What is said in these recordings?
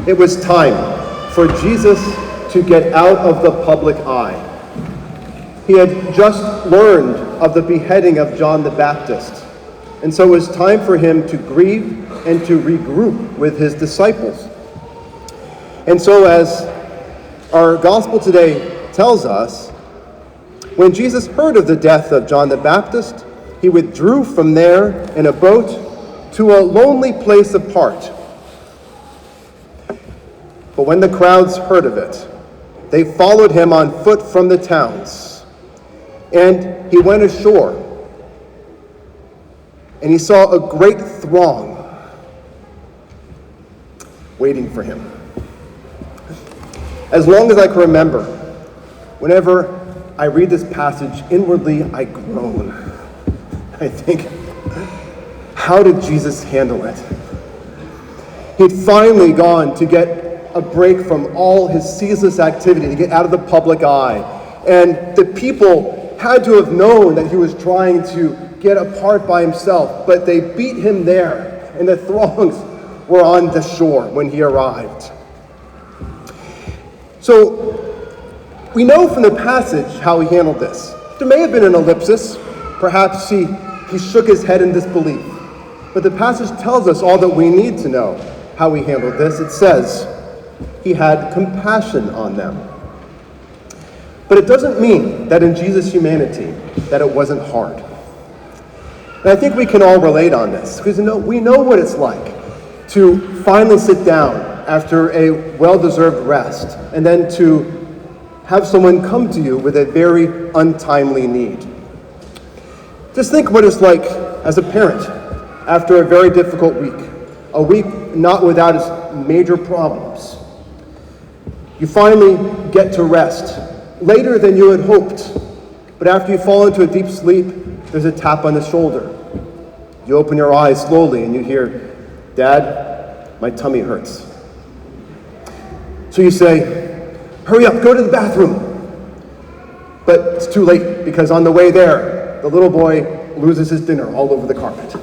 It was time for Jesus to get out of the public eye. He had just learned of the beheading of John the Baptist, and so it was time for him to grieve and to regroup with his disciples. And so, as our gospel today tells us, when Jesus heard of the death of John the Baptist, he withdrew from there in a boat to a lonely place apart. But when the crowds heard of it, they followed him on foot from the towns. And he went ashore, and he saw a great throng waiting for him. As long as I can remember, whenever I read this passage, inwardly I groan. I think, how did Jesus handle it? He'd finally gone to get a break from all his ceaseless activity, to get out of the public eye. And the people had to have known that he was trying to get apart by himself, but they beat him there, and the throngs were on the shore when he arrived. So we know from the passage how he handled this. There may have been an ellipsis. Perhaps he shook his head in disbelief. But the passage tells us all that we need to know how he handled this. It says he had compassion on them. But it doesn't mean that in Jesus' humanity that it wasn't hard. And I think we can all relate on this, because we know what it's like to finally sit down after a well-deserved rest, and then to have someone come to you with a very untimely need. Just think what it's like as a parent after a very difficult week, a week not without its major problems. You finally get to rest, later than you had hoped, but after you fall into a deep sleep, there's a tap on the shoulder. You open your eyes slowly and you hear, "Dad, my tummy hurts." So you say, "Hurry up, go to the bathroom." But it's too late, because on the way there, the little boy loses his dinner all over the carpet.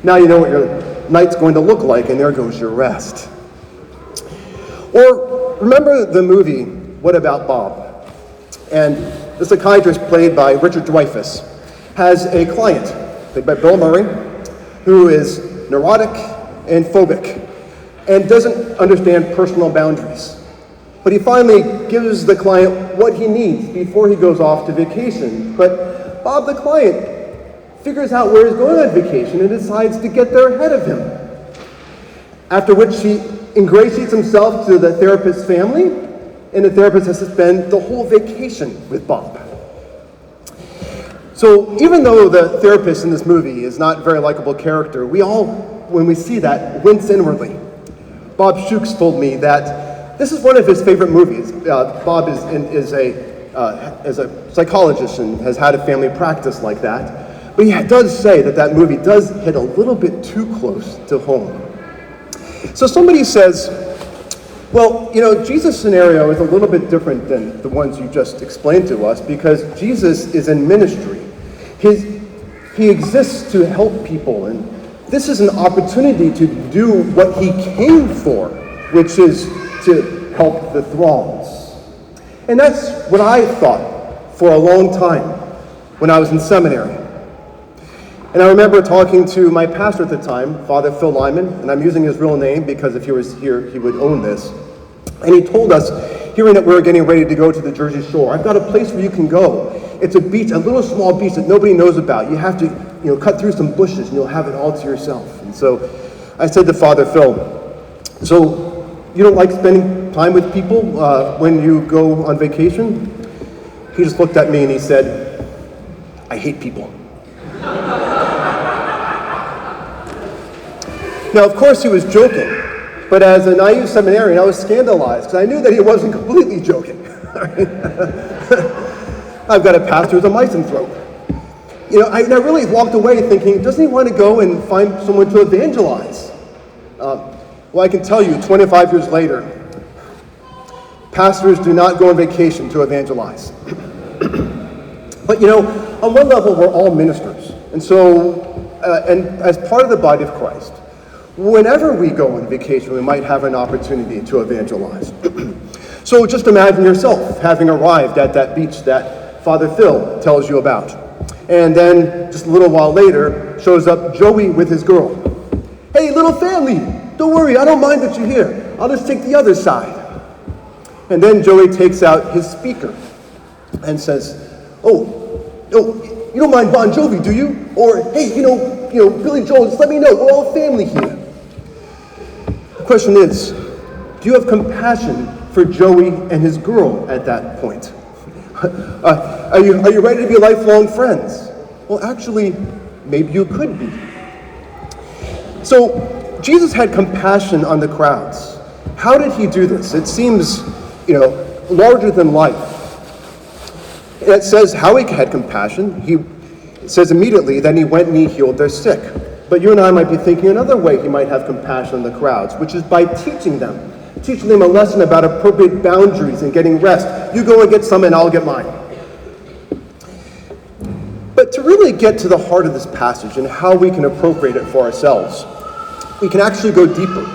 Now you know what your night's going to look like, and there goes your rest. Or remember the movie, What About Bob? And the psychiatrist, played by Richard Dreyfuss, has a client, played by Bill Murray, who is neurotic and phobic and doesn't understand personal boundaries. But he finally gives the client what he needs before he goes off to vacation. But Bob, the client, figures out where he's going on vacation and decides to get there ahead of him. After which he ingratiates himself to the therapist's family, and the therapist has to spend the whole vacation with Bob. So even though the therapist in this movie is not a very likable character, we all, when we see that, wince inwardly. Bob Shooks told me that this is one of his favorite movies. Bob is a psychologist and has had a family practice like that. But he does say that movie does hit a little bit too close to home. So somebody says, well, Jesus' scenario is a little bit different than the ones you just explained to us, because Jesus is in ministry. He exists to help people, and this is an opportunity to do what he came for, which is to help the throngs. And that's what I thought for a long time when I was in seminary. And I remember talking to my pastor at the time, Father Phil Lyman, and I'm using his real name because if he was here, he would own this. And he told us, hearing that we were getting ready to go to the Jersey Shore, "I've got a place where you can go. It's a beach, a little small beach that nobody knows about. You have to, cut through some bushes and you'll have it all to yourself." And so I said to Father Phil, "So you don't like spending time with people when you go on vacation?" He just looked at me and he said, "I hate people." Now, of course, he was joking, but as a naive seminarian, I was scandalized because I knew that he wasn't completely joking. I've got a pastor who's a misanthrope. I really walked away thinking, doesn't he want to go and find someone to evangelize? Well, I can tell you, 25 years later, pastors do not go on vacation to evangelize. But on one level, we're all ministers. And so, and as part of the body of Christ, whenever we go on vacation, we might have an opportunity to evangelize. So just imagine yourself having arrived at that beach that Father Phil tells you about. And then just a little while later shows up Joey with his girl. Hey, little family, don't worry, I don't mind that you're here. I'll just take the other side. And then Joey takes out his speaker and says, oh, you don't mind Bon Jovi, do you? Or, hey, you know, Billy Joel, just let me know, we're all family here. The question is, do you have compassion for Joey and his girl at that point? Are you ready to be lifelong friends? Well, actually, maybe you could be. So, Jesus had compassion on the crowds. How did he do this? It seems, larger than life. It says how he had compassion. It says immediately, then he went and he healed their sick. But you and I might be thinking another way he might have compassion on the crowds, which is by teaching them a lesson about appropriate boundaries and getting rest. You go and get some and I'll get mine. But to really get to the heart of this passage and how we can appropriate it for ourselves, we can actually go deeper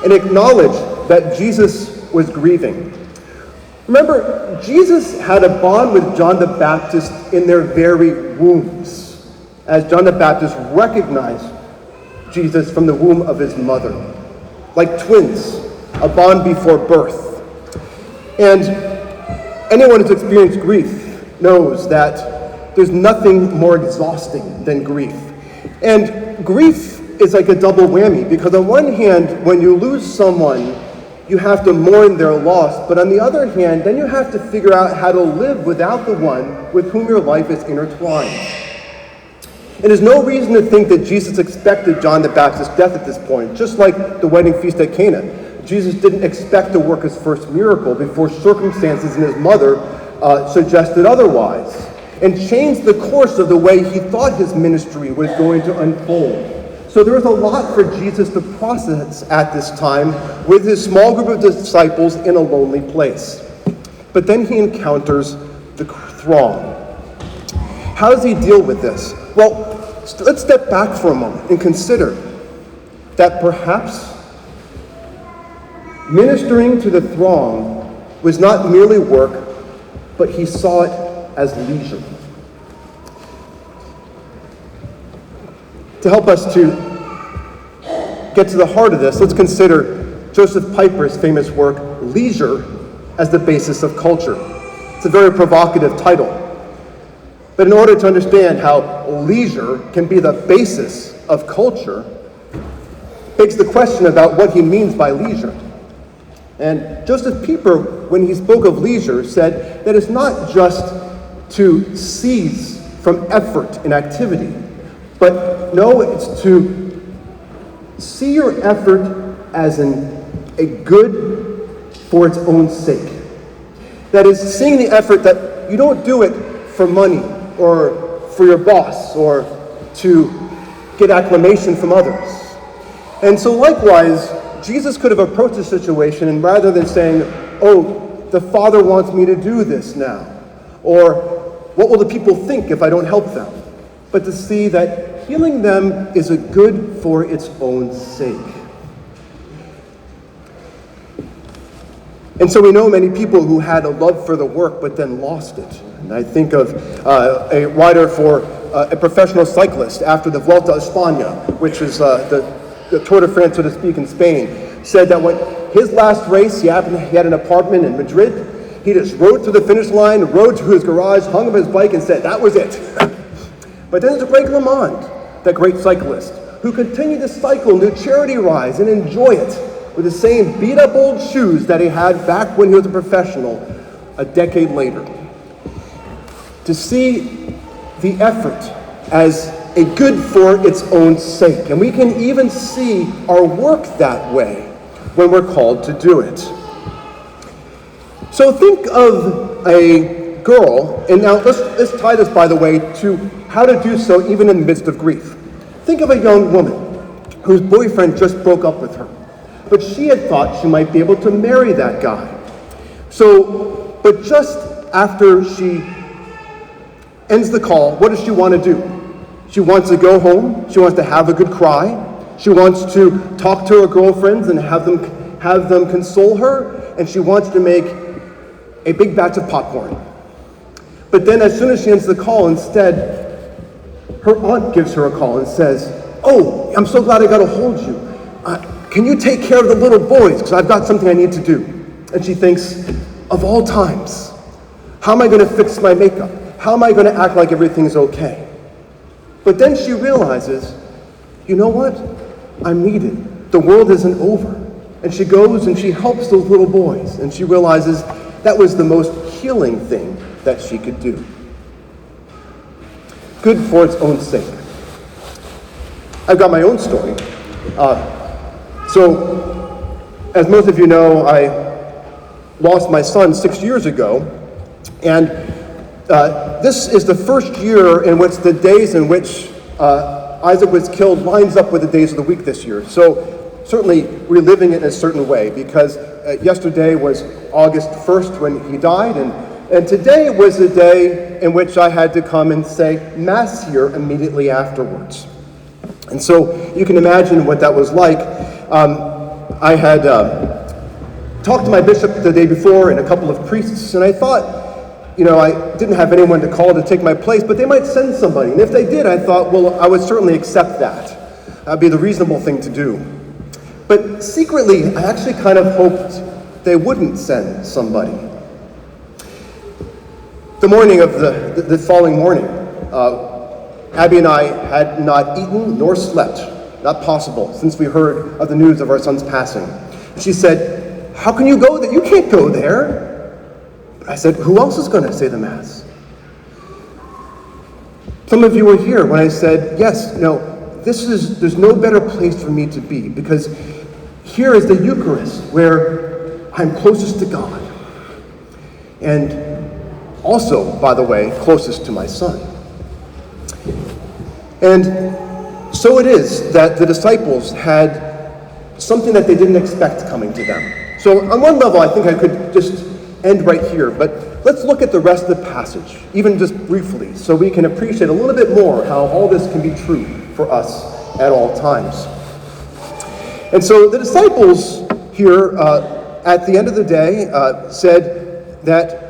and acknowledge that Jesus was grieving. Remember, Jesus had a bond with John the Baptist in their very wombs, as John the Baptist recognized Jesus from the womb of his mother, like twins, a bond before birth. And anyone who's experienced grief knows that there's nothing more exhausting than grief. And grief is like a double whammy, because on one hand, when you lose someone, you have to mourn their loss, but on the other hand, then you have to figure out how to live without the one with whom your life is intertwined. And there's no reason to think that Jesus expected John the Baptist's death at this point, just like the wedding feast at Cana. Jesus didn't expect to work his first miracle before circumstances and his mother suggested otherwise, and changed the course of the way he thought his ministry was going to unfold. So there was a lot for Jesus to process at this time with his small group of disciples in a lonely place. But then he encounters the throng. How does he deal with this? Well, let's step back for a moment and consider that perhaps ministering to the throng was not merely work, but he saw it as leisure. To help us to get to the heart of this, let's consider Joseph Piper's famous work, Leisure as the Basis of Culture. It's a very provocative title. But in order to understand how leisure can be the basis of culture, begs the question about what he means by leisure. And Joseph Pieper, when he spoke of leisure, said that it's not just to cease from effort and activity, but no, it's to see your effort as a good for its own sake. That is, seeing the effort that you don't do it for money or for your boss or to get acclamation from others. And so likewise, Jesus could have approached the situation, and rather than saying, oh, the Father wants me to do this now, or what will the people think if I don't help them? But to see that healing them is a good for its own sake. And so we know many people who had a love for the work but then lost it. And I think of a rider for a professional cyclist after the Vuelta a España, which is the Tour de France, so to speak, in Spain, said that when his last race, he had an apartment in Madrid. He just rode to the finish line, rode to his garage, hung up his bike, and said, that was it. But then there's Greg LeMond, that great cyclist, who continued to cycle new charity rides and enjoy it with the same beat-up old shoes that he had back when he was a professional a decade later. To see the effort as a good for its own sake. And we can even see our work that way when we're called to do it. So think of a girl, and now let's tie this, by the way, to how to do so even in the midst of grief. Think of a young woman whose boyfriend just broke up with her, but she had thought she might be able to marry that guy. So, but just after she ends the call, what does she want to do? She wants to go home. She wants to have a good cry. She wants to talk to her girlfriends and have them console her, and she wants to make a big batch of popcorn. But then as soon as she ends the call, instead, her aunt gives her a call and says, "Oh, I'm so glad I got a hold of you. Can you take care of the little boys? Because I've got something I need to do." And she thinks, of all times, how am I going to fix my makeup? How am I going to act like everything's okay? But then she realizes, you know what? I'm needed. The world isn't over. And she goes and she helps those little boys. And she realizes that was the most healing thing that she could do. Good for its own sake. I've got my own story. So, as most of you know, I lost my son 6 years ago. And this is the first year in which the days in which Isaac was killed lines up with the days of the week this year. So certainly reliving it in a certain way, because yesterday was August 1st when he died, and today was the day in which I had to come and say Mass here immediately afterwards. And so you can imagine what that was like. I had talked to my bishop the day before and a couple of priests, and I thought, I didn't have anyone to call to take my place, but they might send somebody. And if they did, I thought, well, I would certainly accept that. That'd be the reasonable thing to do. But secretly, I actually kind of hoped they wouldn't send somebody. The morning of the following morning, Abby and I had not eaten nor slept, not possible, since we heard of the news of our son's passing. She said, "How can you go there? You can't go there." I said, "Who else is going to say the Mass?" Some of you were here when I said, yes, there's no better place for me to be, because here is the Eucharist where I'm closest to God. And also, by the way, closest to my son. And so it is that the disciples had something that they didn't expect coming to them. So on one level, I think I could just end right here, but let's look at the rest of the passage, even just briefly, so we can appreciate a little bit more how all this can be true for us at all times. And so the disciples here, at the end of the day, said that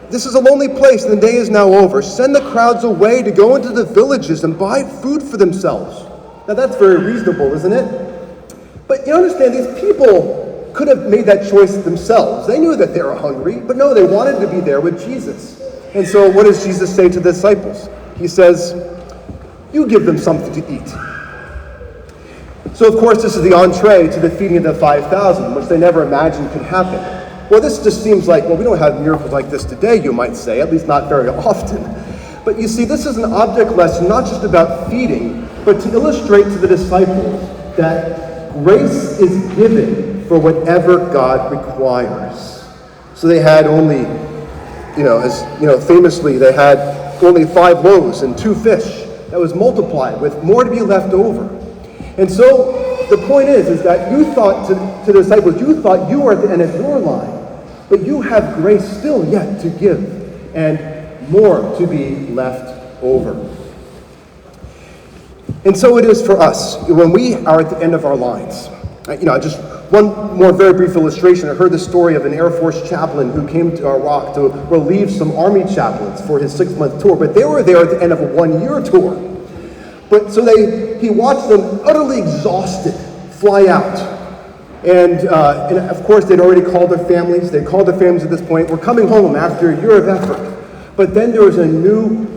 this is a lonely place and the day is now over. Send the crowds away to go into the villages and buy food for themselves. Now that's very reasonable, isn't it? But you understand, these people could have made that choice themselves. They knew that they were hungry, but no, they wanted to be there with Jesus. And so what does Jesus say to the disciples? He says, "You give them something to eat." So of course this is the entree to the feeding of the 5,000, which they never imagined could happen. Well, this just seems like, well, we don't have miracles like this today, you might say, at least not very often. But you see, this is an object lesson not just about feeding, but to illustrate to the disciples that grace is given for whatever God requires. So they had only, famously, they had only 5 loaves and 2 fish that was multiplied with more to be left over. And so the point is that you thought to the disciples, you thought you were at the end of your line, but you have grace still yet to give and more to be left over. And so it is for us when we are at the end of our lines. Just one more very brief illustration. I heard the story of an Air Force chaplain who came to Iraq to relieve some Army chaplains for his 6-month tour, but they were there at the end of a 1-year tour. But so he watched them utterly exhausted fly out. And of course, they'd already called their families. They called their families at this point. We're coming home after a year of effort. But then there was a new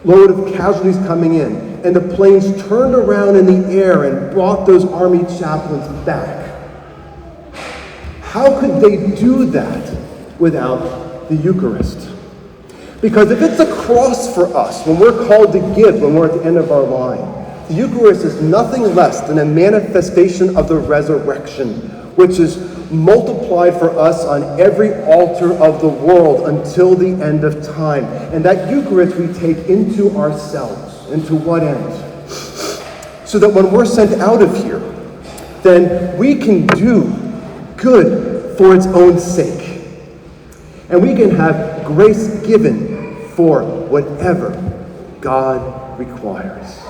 load of casualties coming in. And the planes turned around in the air and brought those Army chaplains back. How could they do that without the Eucharist? Because if it's a cross for us, when we're called to give, when we're at the end of our line, the Eucharist is nothing less than a manifestation of the resurrection, which is multiplied for us on every altar of the world until the end of time. And that Eucharist we take into ourselves. And to what end? So that when we're sent out of here, then we can do good for its own sake. And we can have grace given for whatever God requires.